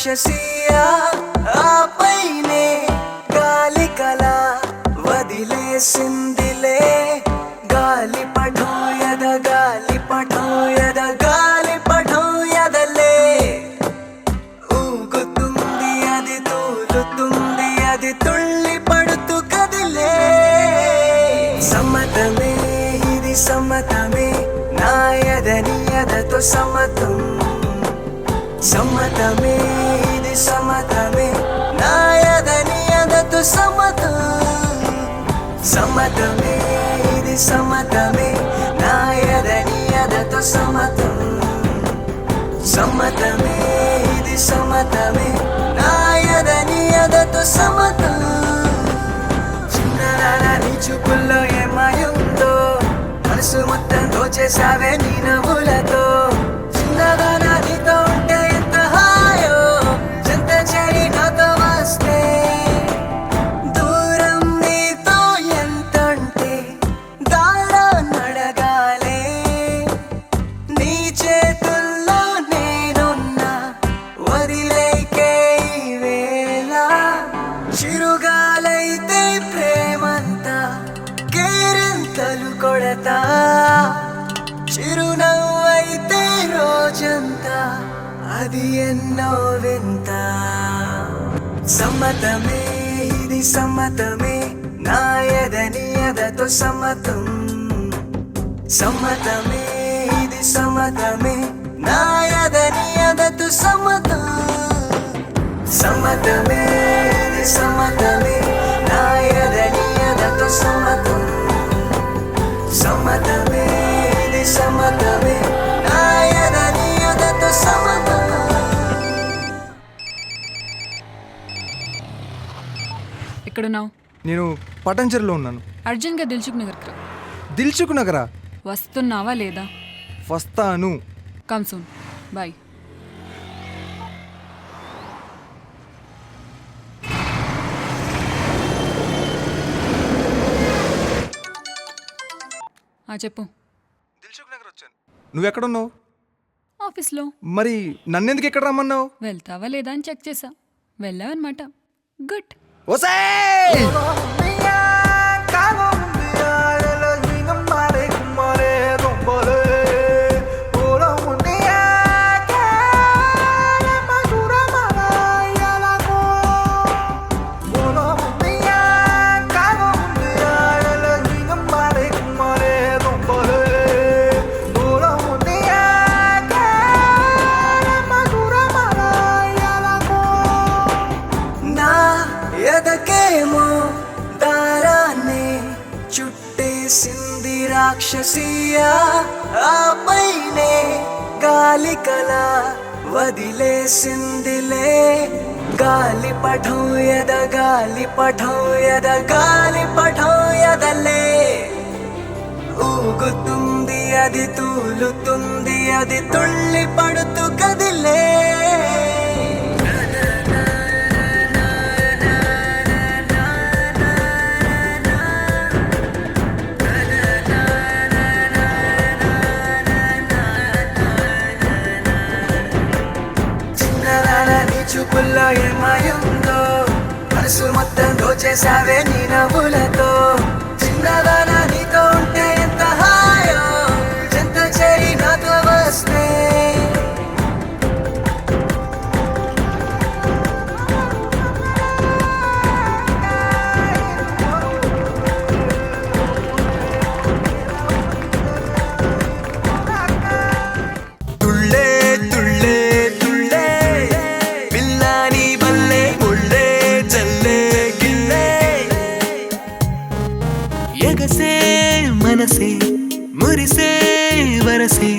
రాక్షసియా ఆపైనే గాలి కల వదిలేసిందిలే గాలి పఠోయద గాలి పఠోయద గాలి పఠోయదలే ఊగుతుంది అది తూలుతుంది అది తుళ్ళి పడుతూ కదిలే సమ్మతమే ఇది సమ్మతమే నాయదని ఎదతో సమ్మతం సమ్మతమే ఇది సమ్మతమే నాయదని ఎదతో సమ్మతం సమ్మతమే ఇది సమ్మతమే నాయదని ఎదతో సమ్మతం సమ్మతమే ఇది సమ్మతమే నాయదని ఎదతో సమ్మతం చిన్నదానా నీ చూపుల్లో ఏమాయుందో మనసు మొత్తం దోచేసావే నీ నవ్వులతో చిన్నదానా నీతో ఉంటే ఎంత హాయో చెంత చేరి నాతో వస్తే దూరం నీతో ఎంతంటే దారా నడగాలే నీ చేతుల్లో నేనున్నా వదిలేకే ఈ వేళ చిరుగాలైతే ప్రేమంతా కేరింతలు కొడతా చిరునవ్వైతే రోజంతా అది ఎన్నో వింత సమ్మతమే ఇది సమ్మతమే నాయదని ఎదతో సమ్మతం సమ్మతమే ఇది సమ్మతమే నాయదని ఎదతో సమ్మతం సమ్మతమే ఇది సమ్మతమే నాయదని ఎదతో సమ్మతం సమ్మతమే ఇది సమ్మతమే నాయదని ఎదతో సమ్మతం ఎక్కడున్నావు? నేను పటంచెరులో ఉన్నాను. అర్జున్గా దిల్చుక్ నగర్కి రా. దిల్చుక్ నగరా? వస్తున్నావా లేదా? వస్తాను. Come soon. బాయ్. చెప్పు. దిల్చుక్ నగర్ వచ్చాను. నువ్వెక్కడున్నావు? ఆఫీస్లో. మరి నన్నెందుకు ఎక్కడ రమ్మన్నావు? వెళ్తావా లేదా అని చెక్ చేసా. వెళ్ళావన్నమాట. గుడ్. ఎదకేమో దారాన్ని చుట్టేసింది రాక్షసియా ఆపైనే గాలి కల వదిలేసిందిలే గాలి పఠోయద గాలి పఠోయద గాలి పఠోయదలే ఊగుతుంది అది తూలుతుంది అది తుళ్ళి పడుతూ కదిలే చూపుల్లో ఏమాయుందో మనసు మొత్తం దోచేసావే నీ నవ్వులతో చిన్నదానా నీతో ఉంటే ఎంత హాయో చెంత చేరి నాతో వస్తే మనసే మురిసే వరసే